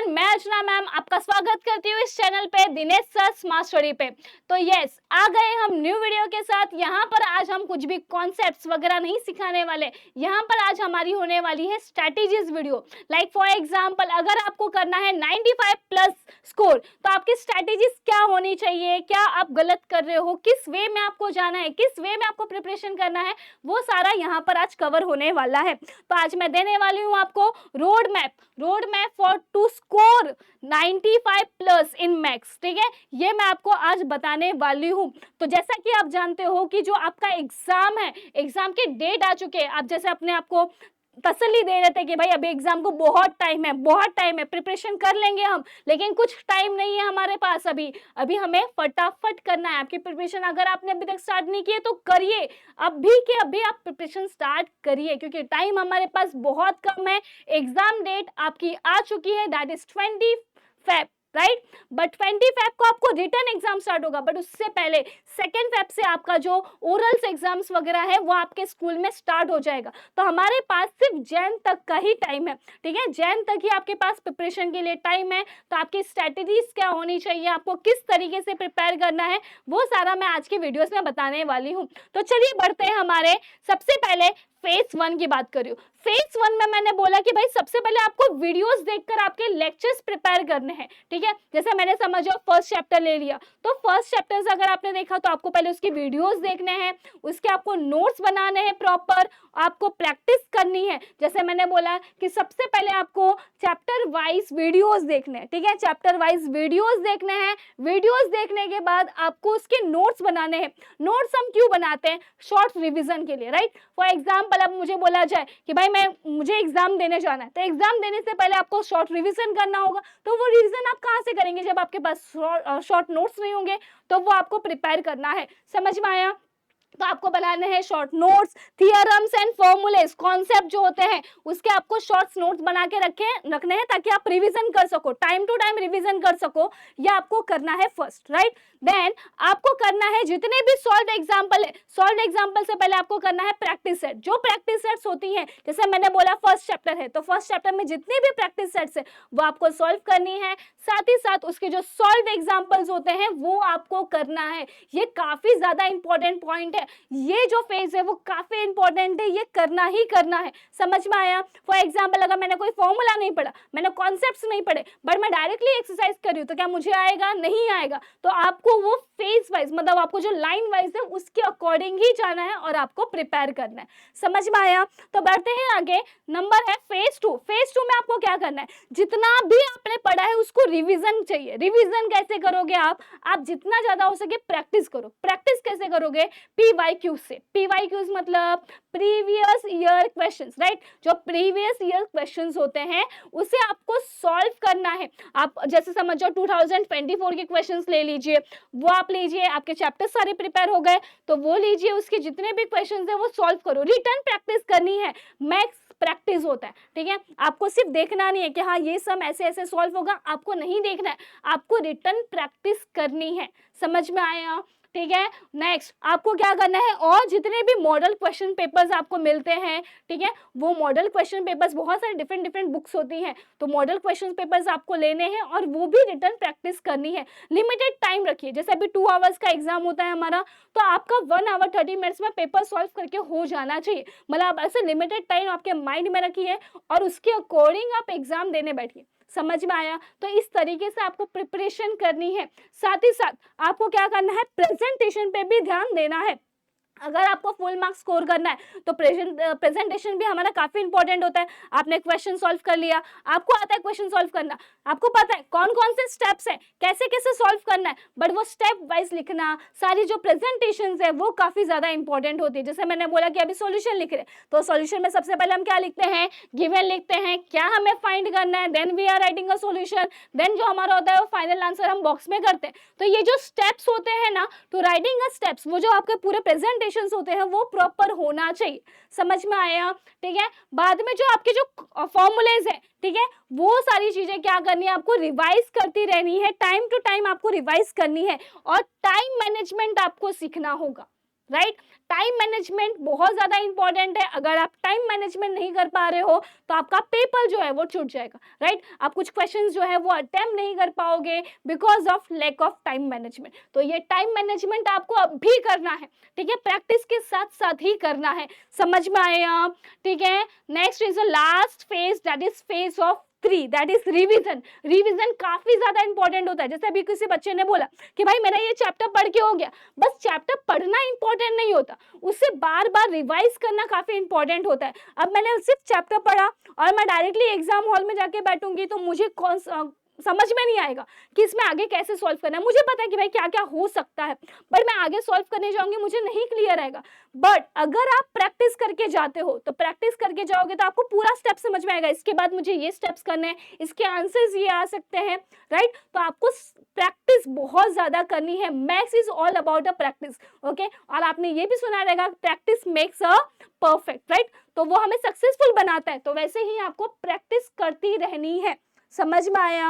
Everyone, मैं अर्चना ma'am आपका स्वागत करती हूँ इस चैनल पे दिनेश सर स्मार्ट स्टडी पे। तो यस, आ गए हम न्यू वीडियो के साथ। यहाँ पर आज हम कुछ भी कॉन्सेप्ट्स वगैरह नहीं सिखाने वाले। यहाँ पर आज हमारी होने वाली है strategies video. Like for example, अगर आपको करना है 95 प्लस स्कोर, तो आपकी स्ट्रेटेजीज क्या होनी चाहिए, क्या आप गलत कर रहे हो, किस वे में आपको जाना है, किस वे में आपको प्रिपरेशन करना है, वो सारा यहाँ पर आज कवर होने वाला है। तो आज मैं देने वाली हूँ आपको road map for to score 95 plus in maths. ठीक है, ये मैं आपको आज बताने वाली हूँ। तो जैसा कि आप जानते हो कि जो आपका एग्जाम है, एग्जाम की डेट आ चुके हैं। आप जैसे अपने आप को तसल्ली दे रहे थे कि भाई अभी एग्जाम को बहुत टाइम है, प्रिपरेशन कर लेंगे हम, लेकिन कुछ टाइम नहीं है हमारे पास। अभी हमें फटाफट करना है। आपकी प्रिपरेशन अगर आपने अभी तक स्टार्ट नहीं की है तो करिए, अभी के अभी आप प्रिपरेशन स्टार्ट करिए, क्योंकि टाइम हमारे पास बहुत कम है। एग्जाम डेट आपकी आ चुकी है, that is 20 Feb, right. But 20 Feb को आपको रिटर्न एग्जाम स्टार्ट होगा, बट उससे पहले 2 फेब से आपका जो ओरल्स एग्जाम्स वगैरह है वो आपके स्कूल में स्टार्ट हो जाएगा। तो हमारे पास सिर्फ जैन तक का ही टाइम है। ठीक है, जैन तक ही आपके पास प्रिपरेशन के लिए टाइम है। तो आपकी स्ट्रेटेजीज क्या होनी चाहिए, आपको किस तरीके से प्रिपेयर करना है, वो सारा मैं आज की वीडियोस में बताने वाली हूँ। तो चलिए बढ़ते हैं। हमारे सबसे पहले फेज 1 की बात कर रही हूँ। फेज 1 में मैंने बोला कि भाई सबसे पहले आपको वीडियोस देखकर आपके लेक्चर्स प्रिपेयर करने हैं। ठीक है, जैसे मैंने समझो फर्स्ट चैप्टर ले लिया, तो फर्स्ट चैप्टर से अगर आपने देखा तो आपको पहले उसकी वीडियोस देखने हैं, उसके आपको नोट्स बनाने हैं प्रॉपर, आपको प्रैक्टिस करनी है। जैसे मैंने बोला कि सबसे पहले आपको चैप्टर वाइज वीडियोस देखने हैं। ठीक है, चैप्टर वाइज वीडियोस देखने हैं। वीडियोस देखने के बाद आपको उसके नोट्स बनाने हैं। नोट्स हम क्यों बनाते हैं? शॉर्ट रिविजन के लिए, राइट। फॉर एग्जाम्पल, अब मुझे बोला जाए कि भाई मुझे एग्जाम देने जाना है, तो एग्जाम देने से पहले आपको शॉर्ट रिवीजन करना होगा। तो वो रिवीजन आप कहाँ से करेंगे जब आपके पास शॉर्ट नोट्स नहीं होंगे? तो वो आपको प्रिपेयर करना है। समझ में आया? तो आपको बनाने हैं short notes, theorems and formulas, concept जो होते हैं उसके आपको शॉर्ट नोट्स बना के रखने हैं, ताकि आप रिवीजन कर सको, टाइम टू टाइम रिवीजन कर सको। ये आपको करना है फर्स्ट, राइट। देन आपको करना है जितने भी सॉल्व एग्जाम्पल है, सॉल्व एग्जाम्पल से पहले आपको करना है प्रैक्टिस सेट। जो प्रैक्टिस सेट्स होती हैं, जैसे मैंने बोला फर्स्ट चैप्टर है, तो फर्स्ट चैप्टर में जितनी भी प्रैक्टिस सेट्स है वो आपको सॉल्व करनी है। साथ ही साथ उसके जो सॉल्व एग्जाम्पल्स होते हैं वो आपको करना है। ये काफी ज्यादा इंपॉर्टेंट पॉइंट है। ये जो फेज है वो काफी इंपॉर्टेंट है, ये करना ही करना है। समझ में आया? फॉर एग्जांपल, अगर मैंने कोई फॉर्मूला नहीं पढ़ा, मैंने कॉन्सेप्ट्स नहीं पढ़े, बट मैं डायरेक्टली एक्सरसाइज कर रही हूँ, तो क्या मुझे आएगा? नहीं आएगा। तो आपको वो फेज वाइज, मतलब आपको जो लाइन वाइज है उसके अकॉर्डिंग ही जाना है और आपको प्रिपेयर करना है। समझ में आया? तो बढ़ते हैं आगे। नंबर है फेज 2। फेज 2 में आपको क्या करना है? जितना भी आपने पढ़ा है उसको रिविजन चाहिए। रिविजन कैसे करोगे? आप जितना ज्यादा हो सके प्रैक्टिस करो। प्रैक्टिस कैसे करोगे? PYQ से। PYQs मतलब प्रीवियस ईयर क्वेश्चंस, राइट। जो प्रीवियस ईयर क्वेश्चंस होते हैं उसे आपको सॉल्व करना है। आप जैसे समझो 2024 के क्वेश्चंस ले लीजिए, वो आप लीजिए, आपके चैप्टर सारे प्रिपेयर हो गए तो वो लीजिए, उसके जितने भी क्वेश्चंस है वो सॉल्व करो। रिटर्न प्रैक्टिस करनी है, मैथ्स प्रैक्टिस होता है। ठीक है, आपको सिर्फ देखना नहीं है कि हाँ ये सम ऐसे ऐसे सॉल्व होगा, आपको नहीं देखना है, आपको रिटर्न प्रैक्टिस करनी है। समझ में आया? ठीक है, नेक्स्ट आपको क्या करना है, और जितने भी मॉडल क्वेश्चन पेपर्स आपको मिलते हैं, ठीक है, वो मॉडल क्वेश्चन पेपर्स, बहुत सारे डिफरेंट बुक्स होती हैं, तो मॉडल क्वेश्चन पेपर्स आपको लेने हैं और वो भी रिटर्न प्रैक्टिस करनी है। लिमिटेड टाइम रखिए, जैसे अभी 2 आवर्स का एग्जाम होता है हमारा, तो आपका 1 आवर 30 मिनट्स में पेपर सॉल्व करके हो जाना चाहिए। मतलब आप ऐसे लिमिटेड टाइम आपके माइंड में रखिए और उसके अकॉर्डिंग आप एग्जाम देने बैठिए। समझ में आया? तो इस तरीके से आपको प्रिपरेशन करनी है। साथ ही साथ आपको क्या करना है, प्रेजेंटेशन पे भी ध्यान देना है। अगर आपको फुल मार्क्स स्कोर करना है तो प्रेजेंटेशन भी हमारा काफी इंपॉर्टेंट होता है। आपने क्वेश्चन सॉल्व कर लिया, आपको आता है क्वेश्चन सॉल्व करना, आपको पता है कौन कौन से स्टेप्स है, कैसे कैसे सॉल्व करना है, बट वो स्टेप वाइज लिखना, सारी जो प्रेजेंटेशंस है वो काफी ज्यादा इंपॉर्टेंट होती है। जैसे मैंने बोला कि अभी सॉल्यूशन लिख रहे, तो सॉल्यूशन में सबसे पहले हम क्या लिखते हैं? गिवन लिखते हैं, क्या हमें फाइंड करना है, then we are writing a solution, then जो हमारा होता है वो फाइनल आंसर हम बॉक्स में करते हैं। तो ये जो स्टेप्स होते हैं ना, तो राइटिंग अ स्टेप्स, वो जो आपके पूरे प्रेजेंटेशन होते हैं वो प्रॉपर होना चाहिए। समझ में आया? ठीक है, बाद में जो आपके जो फॉर्मूलेज है, ठीक है, वो सारी चीजें क्या करनी है, आपको रिवाइज करती रहनी है, टाइम टू टाइम आपको रिवाइज करनी है और टाइम मैनेजमेंट आपको सीखना होगा, राइट। टाइम मैनेजमेंट बहुत ज़्यादा इंपॉर्टेंट है। अगर आप टाइम मैनेजमेंट नहीं कर पा रहे हो तो आपका पेपर जो है वो छूट जाएगा, राइट। आप कुछ क्वेश्चन जो है वो अटेम्प्ट नहीं कर पाओगे because of lack of time management. तो ये टाइम मैनेजमेंट आपको अभी करना है, ठीक है, प्रैक्टिस के साथ साथ ही करना है। समझ में आया, ठीक है। Next is the last phase, that is phase of 3, that is revision. Revision काफी ज्यादा इंपॉर्टेंट होता है। जैसे अभी किसी बच्चे ने बोला कि भाई मेरा ये चैप्टर पढ़ के हो गया, बस चैप्टर पढ़ना इंपॉर्टेंट नहीं होता, उससे बार बार रिवाइज करना काफी इंपॉर्टेंट होता है। अब मैंने सिर्फ चैप्टर पढ़ा और मैं डायरेक्टली एग्जाम हॉल में जाके बैठूंगी तो मुझे समझ में नहीं आएगा कि इसमें आगे कैसे सॉल्व करना है। मुझे पता है कि भाई क्या क्या हो सकता है, बट मैं आगे सॉल्व करने जाऊंगी मुझे नहीं क्लियर आएगा। बट अगर आप प्रैक्टिस करके जाते हो तो प्रैक्टिस करके जाओगे तो आपको पूरा स्टेप समझ में आएगा, इसके बाद मुझे ये स्टेप्स करने हैं, इसके आंसर्स ये आ सकते हैं, राइट। तो आपको प्रैक्टिस बहुत ज्यादा करनी है। Maths is all about a practice, okay. और आपने ये भी सुना रहेगा practice makes a perfect, right. तो वो हमें सक्सेसफुल बनाता है। तो वैसे ही आपको प्रैक्टिस करती रहनी है। समझ में आया।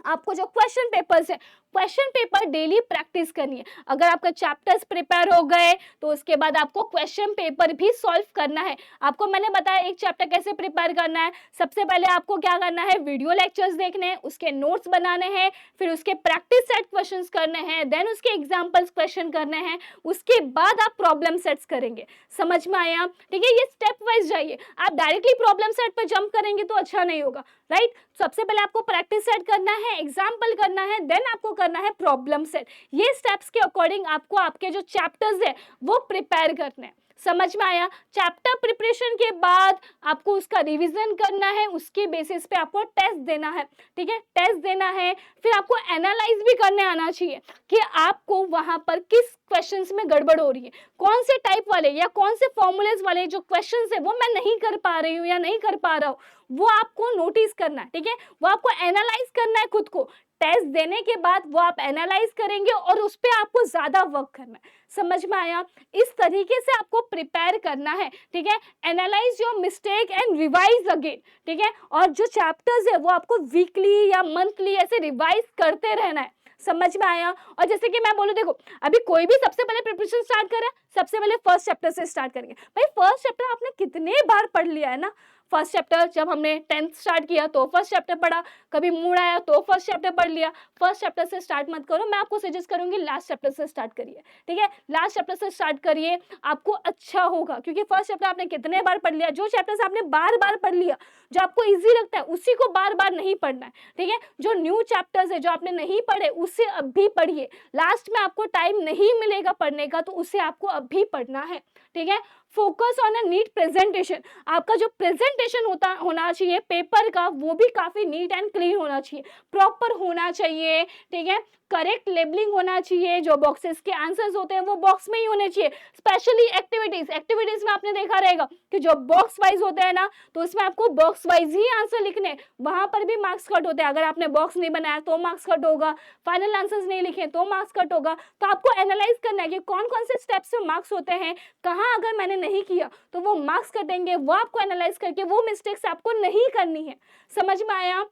आपको जो क्वेश्चन पेपर्स है, क्वेश्चन पेपर डेली प्रैक्टिस करनी है। अगर आपका चैप्टर्स प्रिपेयर हो गए तो उसके बाद आपको क्वेश्चन पेपर भी सॉल्व करना है। आपको मैंने बताया एक चैप्टर कैसे प्रिपेयर करना है। सबसे पहले आपको क्या करना है, वीडियो लेक्चर्स देखने हैं, उसके नोट्स बनाने हैं, फिर उसके प्रैक्टिस सेट क्वेश्चंस करने हैं, देन उसके एग्जांपल्स क्वेश्चन करने हैं, उसके बाद आप प्रॉब्लम सेट्स करेंगे। समझ में आया, ठीक है। ये स्टेप वाइज जाइए। आप डायरेक्टली प्रॉब्लम सेट पर जंप करेंगे तो अच्छा नहीं होगा, राइट। सबसे पहले आपको प्रैक्टिस सेट करना है, एग्जाम्पल करना है, देन आपको करना है प्रॉब्लम सेट। ये स्टेप्स के अकॉर्डिंग आपको आपके जो चैप्टर्स है वो प्रिपेयर करने हैं। समझ में आया। चैप्टर प्रिपरेशन के बाद आपको उसका रिवीजन करना है, उसके बेसिस पे आपको टेस्ट देना है, ठीक है, टेस्ट देना है। फिर आपको एनालाइज भी करने आना चाहिए कि आपको वहां पर किस क्वेश्चंस में गड़बड़ हो रही है, कौन से टाइप वाले या कौन से फॉर्मूलेज वाले जो क्वेश्चंस है वो मैं नहीं कर पा रही हूँ या नहीं कर पा रहा हूँ, वो आपको नोटिस करना है, ठीक है। वो आपको एनालाइज करना है खुद को। टेस्ट देने के बाद वो आप एनालाइज करेंगे और उस पर आपको ज्यादा वर्क करना है। समझ में आया। इस तरीके से आपको प्रिपेयर करना है, ठीक है। Analyse your mistake and revise again, ठीक है। और जो चैप्टर्स है वो आपको वीकली या मंथली ऐसे रिवाइज करते रहना है। समझ में आया। और जैसे कि मैं बोलूं, देखो अभी कोई भी सबसे पहले प्रिपरेशन स्टार्ट करे, सबसे पहले फर्स्ट चैप्टर से स्टार्ट करेंगे। भाई फर्स्ट चैप्टर आपने कितने बार पढ़ लिया है ना। फर्स्ट चैप्टर जब हमने 10th स्टार्ट किया तो फर्स्ट चैप्टर पढ़ा, कभी मूड आया तो फर्स्ट चैप्टर पढ़ लिया। फर्स्ट चैप्टर से स्टार्ट मत करो, मैं आपको सजेस्ट करूंगी लास्ट चैप्टर से स्टार्ट करिए, ठीक है। लास्ट चैप्टर से स्टार्ट करिए, आपको अच्छा होगा, क्योंकि फर्स्ट चैप्टर आपने कितने बार पढ़ लिया। जो चैप्टर्स आपने बार बार पढ़ लिया, जो आपको ईजी लगता है उसी को बार बार नहीं पढ़ना है, ठीक है। जो न्यू चैप्टर्स है जो आपने नहीं पढ़े उसे अभी पढ़िए। लास्ट में आपको टाइम नहीं मिलेगा पढ़ने का तो उसे आपको अभी पढ़ना है, ठीक है। Focus on a neat presentation. आपका जो प्रेजेंटेशन होना चाहिए पेपर का वो भी काफी नीट एंड क्लीन होना चाहिए, प्रॉपर होना चाहिए, ठीक है। करेक्ट लेबलिंग होना चाहिए, जो बॉक्सेस के आंसर्स होते हैं वो बॉक्स में ही होने चाहिए। स्पेशली एक्टिविटीज में आपने देखा रहेगा कि जो बॉक्स वाइज होते हैं ना तो उसमें आपको बॉक्स वाइज ही आंसर लिखने, वहां पर भी मार्क्स कट होते हैं। अगर आपने बॉक्स नहीं बनाया तो मार्क्स कट होगा, फाइनल आंसर्स नहीं लिखे तो मार्क्स कट होगा। तो आपको एनालाइज करना है कि कौन कौन से स्टेप्स से मार्क्स होते हैं, कहाँ अगर मैंने नहीं किया तो वो मार्क्स कटेंगे, वो आपको एनालाइज करके वो मिस्टेक्स आपको नहीं करनी है। समझ में आया,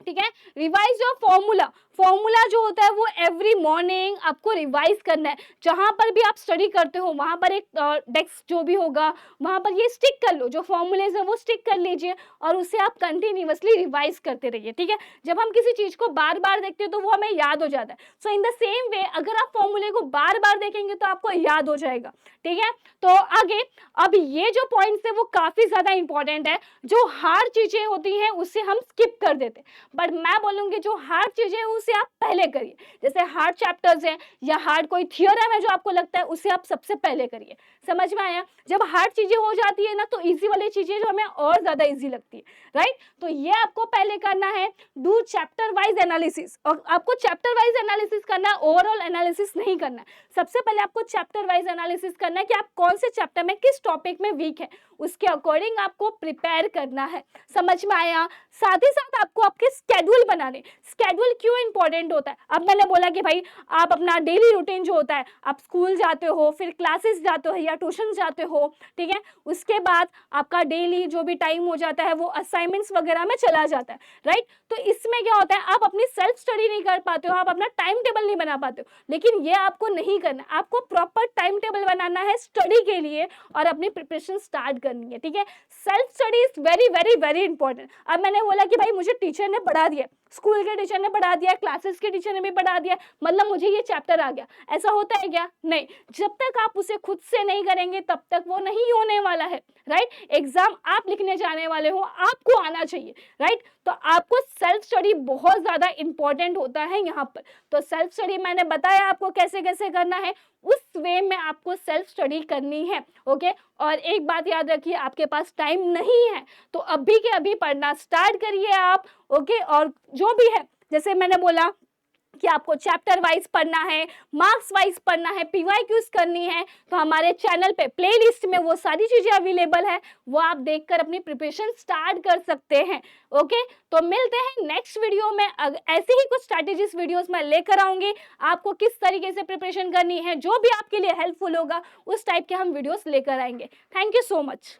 ठीक है। रिवाइज योर फॉर्मूला जो होता है वो एवरी मॉर्निंग आपको रिवाइज करना है। जहां पर भी आप स्टडी करते हो वहां पर एक डेस्क जो भी होगा वहां पर ये स्टिक कर लो, जो फॉर्मूलेज है वो स्टिक कर लीजिए और उसे आप कंटिन्यूअसली रिवाइज करते रहिए, ठीक है। जब हम किसी चीज को बार बार देखते हो तो वो हमें याद हो जाता है। सो इन द सेम वे अगर आप फॉर्मूले को बार बार देखेंगे तो आपको याद हो जाएगा, ठीक है। तो आगे अब ये जो पॉइंट्स है वो काफी ज्यादा इंपॉर्टेंट है। जो हार्ड चीजें होती हैं उससे हम स्किप कर देते हैं, बट मैं बोलूंगी जो हार्ड चीजें हैं उसे आप पहले करिए। जैसे हार्ड चैप्टर्स हैं या हार्ड कोई थियोरम है जो आपको लगता है उसे आप सबसे पहले करिए। समझ में आया। जब हार्ड चीजें हो जाती है ना तो इजी वाली चीजें जो हमें और ज्यादा इजी लगती है, राइट। तो ये आपको पहले करना है। डू चैप्टर वाइज एनालिसिस, और आपको चैप्टर वाइज एनालिसिस करना है, ओवरऑल एनालिसिस नहीं करना है। सबसे पहले आपको चैप्टर वाइज एनालिसिस करना है कि आप कौन से चैप्टर में किस टॉपिक में वीक है, उसके अकॉर्डिंग आपको प्रिपेयर करना है। समझ में आया। साथ ही साथ आपको आपके स्केड्यूल बनाने। स्केड्यूल क्यों इंपॉर्टेंट होता है? अब मैंने बोला कि भाई आप अपना डेली रूटीन जो होता है, आप स्कूल जाते हो, फिर क्लासेस जाते हो या ट्यूशन जाते हो, ठीक है, उसके बाद आपका डेली जो भी टाइम हो जाता है वो असाइनमेंट्स वगैरह में चला जाता है, राइट। तो इसमें क्या होता है, आप अपनी सेल्फ स्टडी नहीं कर पाते हो, आप अपना टाइम टेबल नहीं बना पाते हो। लेकिन ये आपको नहीं करना, आपको प्रॉपर टाइम टेबल बनाना है स्टडी के लिए और अपनी प्रिपरेशन स्टार्ट करनी है, ठीक है। Self study is very very very important. अब मैंने बोला कि भाई मुझे टीचर ने पढ़ा दिया, स्कूल के टीचर ने पढ़ा दिया, क्लासेस के टीचर ने भी पढ़ा दिया, मतलब मुझे ये चैप्टर आ गया, ऐसा होता है क्या? नहीं। जब तक आप उसे खुद से नहीं करेंगे तब तक वो नहीं होने वाला है, राइट। एग्जाम आप लिखने जाने वाले हो, आपको आना चाहिए, राइट। तो आपको सेल्फ स्टडी बहुत ज्यादा इंपॉर्टेंट होता है यहाँ पर। तो सेल्फ स्टडी मैंने बताया आपको कैसे कैसे करना है, उस वे में आपको सेल्फ स्टडी करनी है, ओके। और एक बात याद रखिए, आपके पास टाइम नहीं है तो अभी के अभी पढ़ना स्टार्ट करिए आप, ओके। और जो भी है, जैसे मैंने बोला कि आपको चैप्टर वाइज पढ़ना है, मार्क्स वाइज पढ़ना है, पीवाईक्यूज करनी है, तो हमारे चैनल पे प्लेलिस्ट में वो सारी चीजें अवेलेबल है, वो आप देखकर अपनी प्रिपरेशन स्टार्ट कर सकते हैं, ओके। तो मिलते हैं नेक्स्ट वीडियो में, ऐसे ही कुछ स्ट्रैटेजीज वीडियोस मैं लेकर आऊंगी, आपको किस तरीके से प्रिपरेशन करनी है, जो भी आपके लिए हेल्पफुल होगा उस टाइप के हम वीडियोस लेकर आएंगे। Thank you so much.